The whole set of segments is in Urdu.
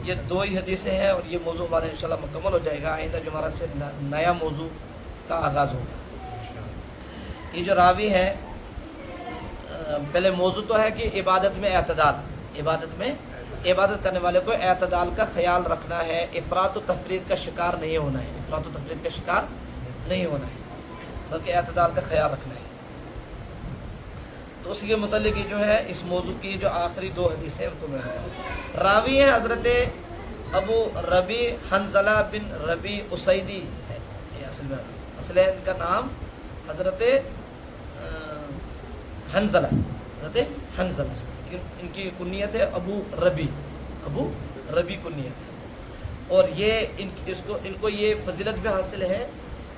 یہ دو ہی حدیثیں ہیں اور یہ موضوع ہمارا انشاءاللہ مکمل ہو جائے گا. آئندہ جو ہمارا سے نیا موضوع کا آغاز ہوگا. یہ جو راوی ہے پہلے موضوع تو ہے کہ عبادت میں اعتدال، عبادت کرنے والے کو اعتدال کا خیال رکھنا ہے، افراط و تفرید کا شکار نہیں ہونا ہے، افراط و تفرید کا شکار نہیں ہونا ہے، بلکہ اعتدال کا خیال رکھنا ہے. تو اس کے متعلق یہ جو ہے اس موضوع کی جو آخری دو حدیثیں ان کو میں راوی ہیں حضرت ابو ربی حنزلہ بن ربی اسیدی ہے. یہ اصل ان کا نام حضرت حنزلہ، ان کی کنیت ہے ابو ربی کنیت ہے. اور یہ ان کو یہ فضیلت بھی حاصل ہے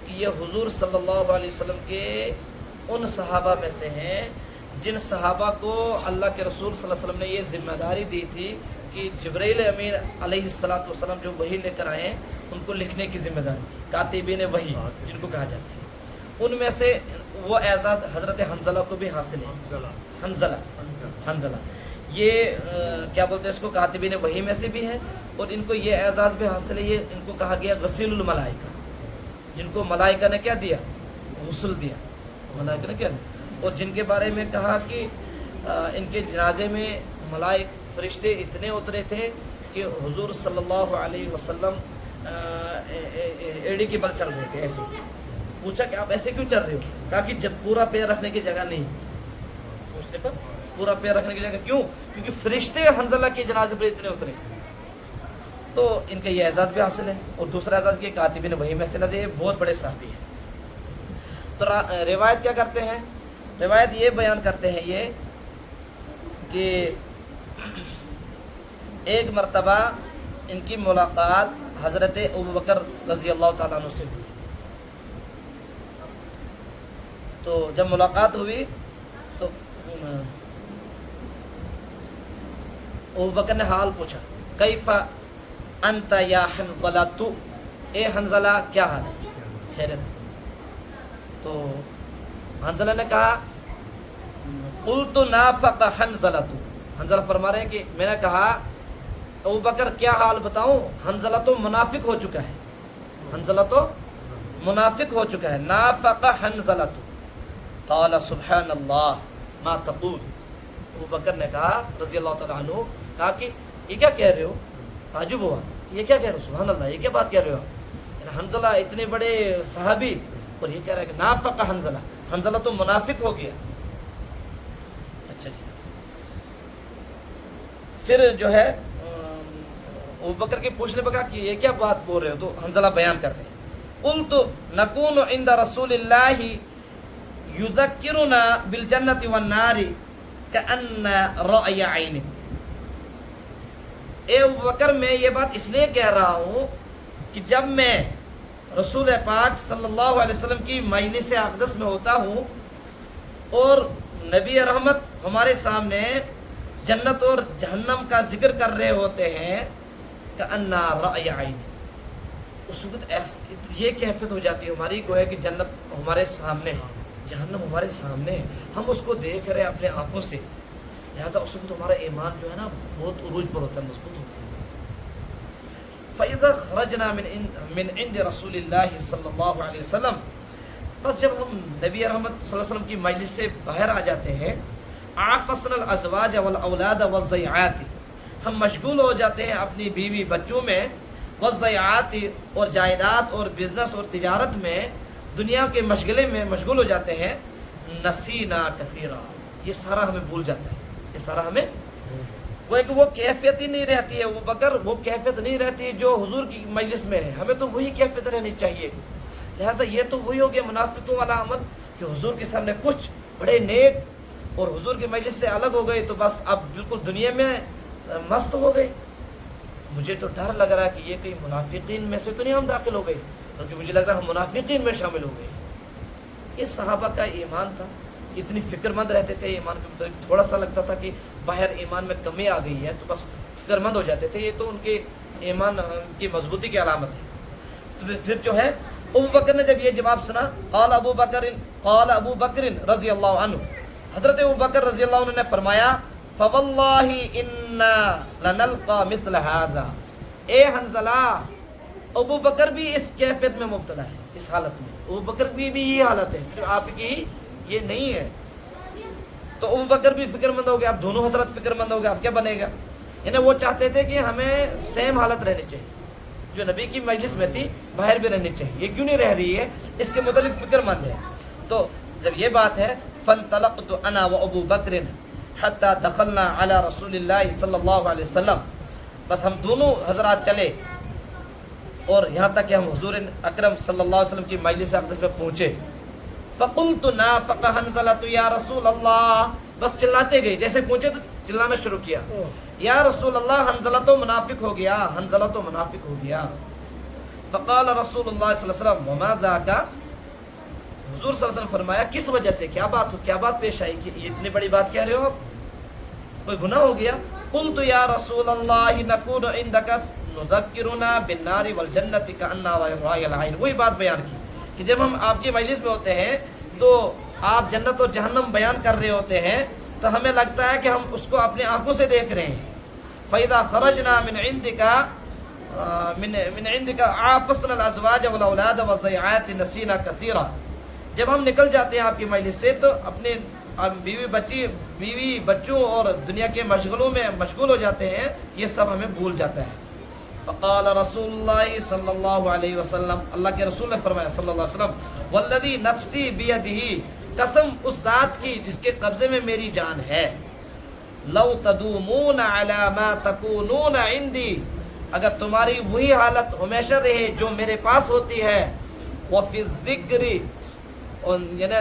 کہ یہ حضور صلی اللہ علیہ وسلم کے ان صحابہ میں سے ہیں جن صحابہ کو اللہ کے رسول صلی اللہ علیہ وسلم نے یہ ذمہ داری دی تھی کہ جبرائیل امین علیہ السلام جو وحی لے کر آئے ان کو لکھنے کی ذمہ داری تھی، کاتبین وحی جن کو کہا جاتا ہے. ان میں سے وہ اعزاز حضرت حنزلہ کو بھی حاصل ہے. حنزلہ یہ کیا بولتے ہیں اس کو، کاتبین وحی میں سے بھی ہے، اور ان کو یہ اعزاز بھی حاصل ہے. یہ ان کو کہا گیا غسیل الملائکہ، جن کو ملائکہ نے کیا دیا، غسل دیا، ملائکہ نے کیا دیا. اور جن کے بارے میں کہا کہ ان کے جنازے میں فرشتے اتنے اترے تھے کہ حضور صلی اللہ علیہ وسلم ایڑی کے بل چل رہے تھے. ایسے پوچھا کہ آپ ایسے کیوں چل رہے ہو؟ کہا کہ جب پورا پیر رکھنے کی جگہ نہیں، سوچنے پر پورا پیر رکھنے کی جگہ کیوں؟ کیونکہ فرشتے حنزلہ کے جنازے پر اتنے اترے. تو ان کا یہ اعزاز بھی حاصل ہے. اور دوسرا اعزاز کہ کاتبین وحی میں سے نظر بہت بڑے صحابی ہیں. تو روایت کیا کرتے ہیں؟ روایت یہ بیان کرتے ہیں یہ کہ ایک مرتبہ ان کی ملاقات حضرت ابوبکر رضی اللہ تعالیٰ عنہ سے ہوئی. تو جب ملاقات ہوئی تو ابوبکر نے حال پوچھا، کیف انت یا حنظلہ، تو اے حنظلہ کیا حال ہے، خیریت؟ تو حنظلہ نے کہا قلت نافق حنظلہ، حنظلہ فرما رہے ہیں کہ میں نے کہا ابوبکر کیا حال بتاؤں، حنظلہ تو منافق ہو چکا ہے، حنظلہ تو منافق ہو چکا ہے. نافق حنظلہ، قال سبحان اللہ ما تقول، ابوبکر نے کہا رضی اللہ تعالیٰ عنہ، کہا کہ یہ کیا کہہ رہے ہو، تعجب ہوا، یہ کیا کہہ رہے ہو، سبحان اللہ، یہ کیا بات کہہ رہے ہو. حنظلہ اتنے بڑے صحابی اور یہ کہہ رہا ہے کہ نافق حنظلہ تو منافق ہو گیا. اچھا جی. پھر جو ہے ابوبکر کے پوچھنے پر کہا کہ یہ کیا بات بول رہے ہو، تو حنظلہ بیان کر رہے ہیں، قلت نکون عند رسول اللہ یذکرنا بالجنۃ والنار کأن رأی عین. اے ابوبکر میں یہ بات اس لیے کہہ رہا ہوں کہ جب میں رسول پاک صلی اللہ علیہ وسلم کی مجلس اقدس میں ہوتا ہوں اور نبی رحمت ہمارے سامنے جنت اور جہنم کا ذکر کر رہے ہوتے ہیں کأن رأی عین، اس وقت یہ کیفیت ہو جاتی ہے ہماری، گویا کہ جنت ہمارے سامنے ہے، جہنم ہمارے سامنے ہے، ہم اس کو دیکھ رہے ہیں اپنے آنکھوں سے. لہٰذا اس وقت ہمارا ایمان جو ہے نا بہت عروج پر ہوتا ہے، مضبوط ہوتا ہے. فَإِذَا خَرَجْنَا مِنْ عِنْدِ رَسُولِ اللَّهِ صلی اللہ علیہ وسلم، بس جب ہم نبی رحمت صلی اللہ علیہ وسلم کی مجلس سے باہر آ جاتے ہیں، عَافَصْنَا الْأَزْوَاجَ وَالْأَوْلَادَ وَالضَّيْعَاتِ، ہم مشغول ہو جاتے ہیں اپنی بیوی بچوں میں، وَالضَّيْعَاتِ اور جائیداد اور بزنس اور تجارت میں، دنیا کے مشغلے میں مشغول ہو جاتے ہیں. نسینا کثیرا، یہ سارا ہمیں بھول جاتا ہے، یہ سارا ہمیں وہ کیفیت ہی نہیں رہتی ہے. وہ بکر وہ کیفیت نہیں رہتی جو حضور کی مجلس میں ہے، ہمیں تو وہی کیفیت رہنی چاہیے. لہٰذا یہ تو وہی ہو گیا منافقوں والا عمل کہ حضور کے سامنے کچھ بڑے نیک اور حضور کی مجلس سے الگ ہو گئے تو بس اب بالکل دنیا میں مست ہو گئے. مجھے تو ڈر لگ رہا ہے کہ یہ کہیں منافقین میں سے تو نہیں ہم داخل ہو گئے، بلکہ مجھے لگ رہا ہے ہم منافقین میں شامل ہو گئے. یہ صحابہ کا ایمان تھا، اتنی فکر مند رہتے تھے ایمان کے مطابق. تھوڑا سا لگتا تھا کہ باہر ایمان میں کمی آ گئی ہے تو بس فکر مند ہو جاتے تھے. یہ تو ان کے ایمان کی مضبوطی کی علامت ہے. تو پھر جو ہے ابو بکر نے جب یہ جواب سنا، قال ابو بکر رضی اللہ عنہ، حضرت ابو بکر رضی اللہ عنہ نے فرمایا، فواللہ انا لنلقى مثل هذا، اے حنزلہ، ابو بکر بھی اس کیفیت میں مبتلا ہے، اس حالت میں ابو بکر کی بھی یہ حالت ہے، صرف آپ کی یہ نہیں ہے۔ تو ابو بکر بھی فکر مند ہو گیا، اب دونوں حضرت فکر مند ہو گیا، اب کیا بنے گا؟ یعنی وہ چاہتے تھے کہ ہمیں سیم حالت رہنی چاہیے، جو نبی کی مجلس میں تھی باہر بھی رہنی چاہیے، یہ کیوں نہیں رہ رہی ہے، اس کے متعلق فکر مند ہے۔ تو جب یہ بات ہے فانطلقت انا وابو بکر حتی دخلنا علی رسول اللہ صلی اللہ علیہ وسلم، بس ہم دونوں حضرات چلے اور یہاں تک کہ ہم حضور اکرم صلی اللہ علیہ وسلم کی مجلس اقدس میں پہنچے۔ فقلت نافق حنظلۃ یا رسول اللہ، بس چلاتے گئے، جیسے پہنچے تو چلانا شروع کیا، یا رسول اللہ حنظلہ تو منافق ہو گیا، حنظلہ تو منافق ہو گیا۔ فقال رسول اللہ صلی اللہ علیہ وسلم وما ذاک، حضور صلی اللہ علیہ وسلم فرمایا کس وجہ سے، کیا بات ہو، کیا بات پیش آئی کہ یہ اتنی بڑی بات کہہ رہے ہو آپ، کوئی گناہ ہو گیا؟ قلت یا رسول اللہ نکون عندک نذکرنا بالنار والجنت کأننا رأی العین، وہی بات بیان کی کہ جب ہم آپ کی مجلس میں ہوتے ہیں تو آپ جنت اور جہنم بیان کر رہے ہوتے ہیں تو ہمیں لگتا ہے کہ ہم اس کو اپنے آنکھوں سے دیکھ رہے ہیں۔ فَإِذَا خَرَجْنَا مِنْ عِنْدِكَ عَافَصْنَا الْأَزْوَاجَ وَالْأَوْلَادَ وَالضَّيْعَاتِ نَسِينَا كَثِيرًا، جب ہم نکل جاتے ہیں آپ کی مجلس سے تو اپنے بیوی بچوں اور دنیا کے مشغلوں میں مشغول ہو جاتے ہیں، یہ سب ہمیں بھول جاتا ہے۔ فقال رسول اللہ صلی اللہ علیہ وسلم، اللہ کے رسول نے فرمایا صلی اللہ علیہ وسلم، والذی نفسی بیدہ، قسم اس ذات کی جس کے قبضے میں میری جان ہے، لو تدومون علی ما تکونون عندی، اگر تمہاری وہی حالت ہمیشہ رہے جو میرے پاس ہوتی ہے، وفی الذکر، یعنی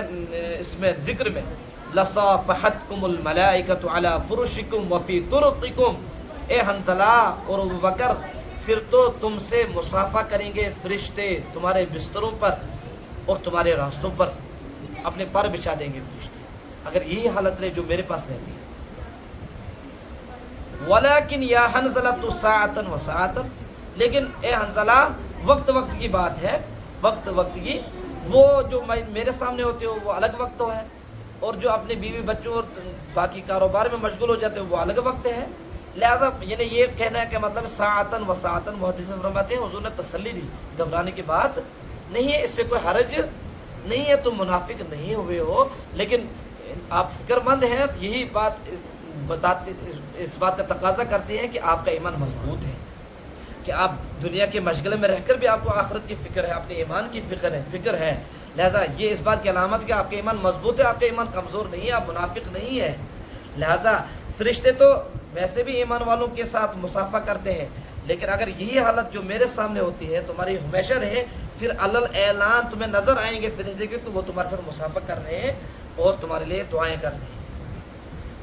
اس میں ذکر میں، لصافحتکم الملائکۃ علی فرشکم وفی طرقکم، اے حنظلہ اور ابو بکر، پھر تو تم سے مصافحہ کریں گے فرشتے تمہارے بستروں پر اور تمہارے راستوں پر، اپنے پر بچھا دیں گے فرشتے، اگر یہی حالت رہے جو میرے پاس رہتی ہے۔ ولیکن یا حنظلۃ ساعۃ وساعۃ، لیکن اے حنظلہ وقت وقت کی بات ہے، وقت وقت کی، وہ جو میرے سامنے ہوتے ہو وہ الگ وقت ہے، اور جو اپنے بیوی بچوں اور باقی کاروبار میں مشغول ہو جاتے ہو وہ الگ وقت ہے۔ لہٰذا یعنی یہ کہنا ہے کہ مطلب ساعتن و ساعتن، محدثین فرماتے ہیں حضور نے تسلی دی، گھبرانے کی بات نہیں ہے، اس سے کوئی حرج نہیں ہے، تم منافق نہیں ہوئے ہو، لیکن آپ فکر مند ہیں، یہی بات بتاتے، اس بات کا تقاضا کرتے ہیں کہ آپ کا ایمان مضبوط ہے، کہ آپ دنیا کے مشغلے میں رہ کر بھی آپ کو آخرت کی فکر ہے، اپنے ایمان کی فکر ہے، لہٰذا یہ اس بات کی علامت کہ آپ کا ایمان مضبوط ہے، آپ کا ایمان کمزور نہیں ہے، آپ منافق نہیں ہے۔ لہٰذا فرشتے تو ویسے بھی ایمان والوں کے ساتھ مصافحہ کرتے ہیں، لیکن اگر یہی حالت جو میرے سامنے ہوتی ہے تمہاری ہمیشہ رہے، پھر علل اعلان تمہیں نظر آئیں گے فرشتے کہ تو وہ تمہارے ساتھ مصافحہ کر رہے ہیں اور تمہارے لیے دعائیں کر رہے ہیں۔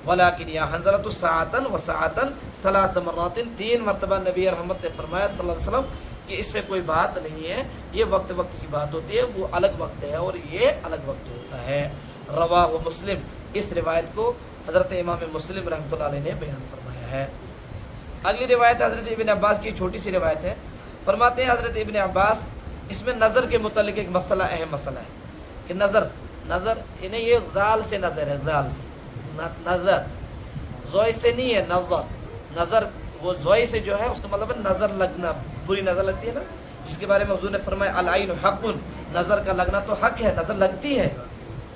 ولیکن یا حنظلۃ ساعتن و ساعتن ثلاث مرات، 3 مرتبہ نبی رحمت نے فرمایا صلی اللہ علیہ وسلم کہ اس سے کوئی بات نہیں ہے، یہ وقت وقت کی بات ہوتی ہے، وہ الگ وقت ہے اور یہ الگ وقت ہوتا ہے۔ رواہ مسلم، اس روایت کو حضرت امام مسلم رحمۃ اللہ علیہ نے بیان فرمایا ہے۔ اگلی روایت حضرت ابن عباس کی چھوٹی سی روایت ہے، فرماتے ہیں حضرت ابن عباس، اس میں نظر کے متعلق ایک مسئلہ، اہم مسئلہ ہے کہ نظر انہیں یہ غال سے نظر ہے، غال سے نظر، زوئی سے نہیں ہے، نظر وہ زوئی سے جو ہے اس کا مطلب ہے نظر لگنا، بری نظر لگتی ہے نا، جس کے بارے میں حضور نے فرمایا العین حق، نظر کا لگنا تو حق ہے، نظر لگتی ہے،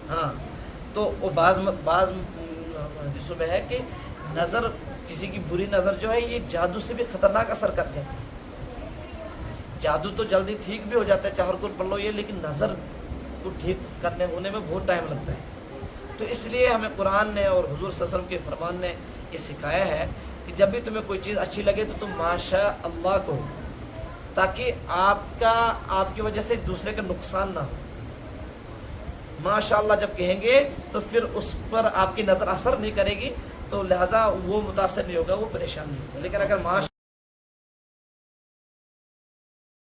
ہاں، تو وہ بعض حدیثوں میں ہے کہ نظر، کسی کی بری نظر جو ہے یہ جادو سے بھی خطرناک اثر کر جاتی ہے۔ جادو تو جلدی ٹھیک بھی ہو جاتا ہے، چاہے کوئی پڑھ لو یہ، لیکن نظر کو ٹھیک کرنے ہونے میں بہت ٹائم لگتا ہے۔ تو اس لیے ہمیں قرآن نے اور حضور صلی اللہ علیہ وسلم کے فرمان نے یہ سکھایا ہے کہ جب بھی تمہیں کوئی چیز اچھی لگے تو تم ماشاء اللہ کہو، تاکہ آپ کی وجہ سے دوسرے کا نقصان نہ ہو۔ ماشاء اللہ جب کہیں گے تو پھر اس پر آپ کی نظر اثر نہیں کرے گی، تو لہذا وہ متاثر نہیں ہوگا، وہ پریشان نہیں ہوگا۔ لیکن اگر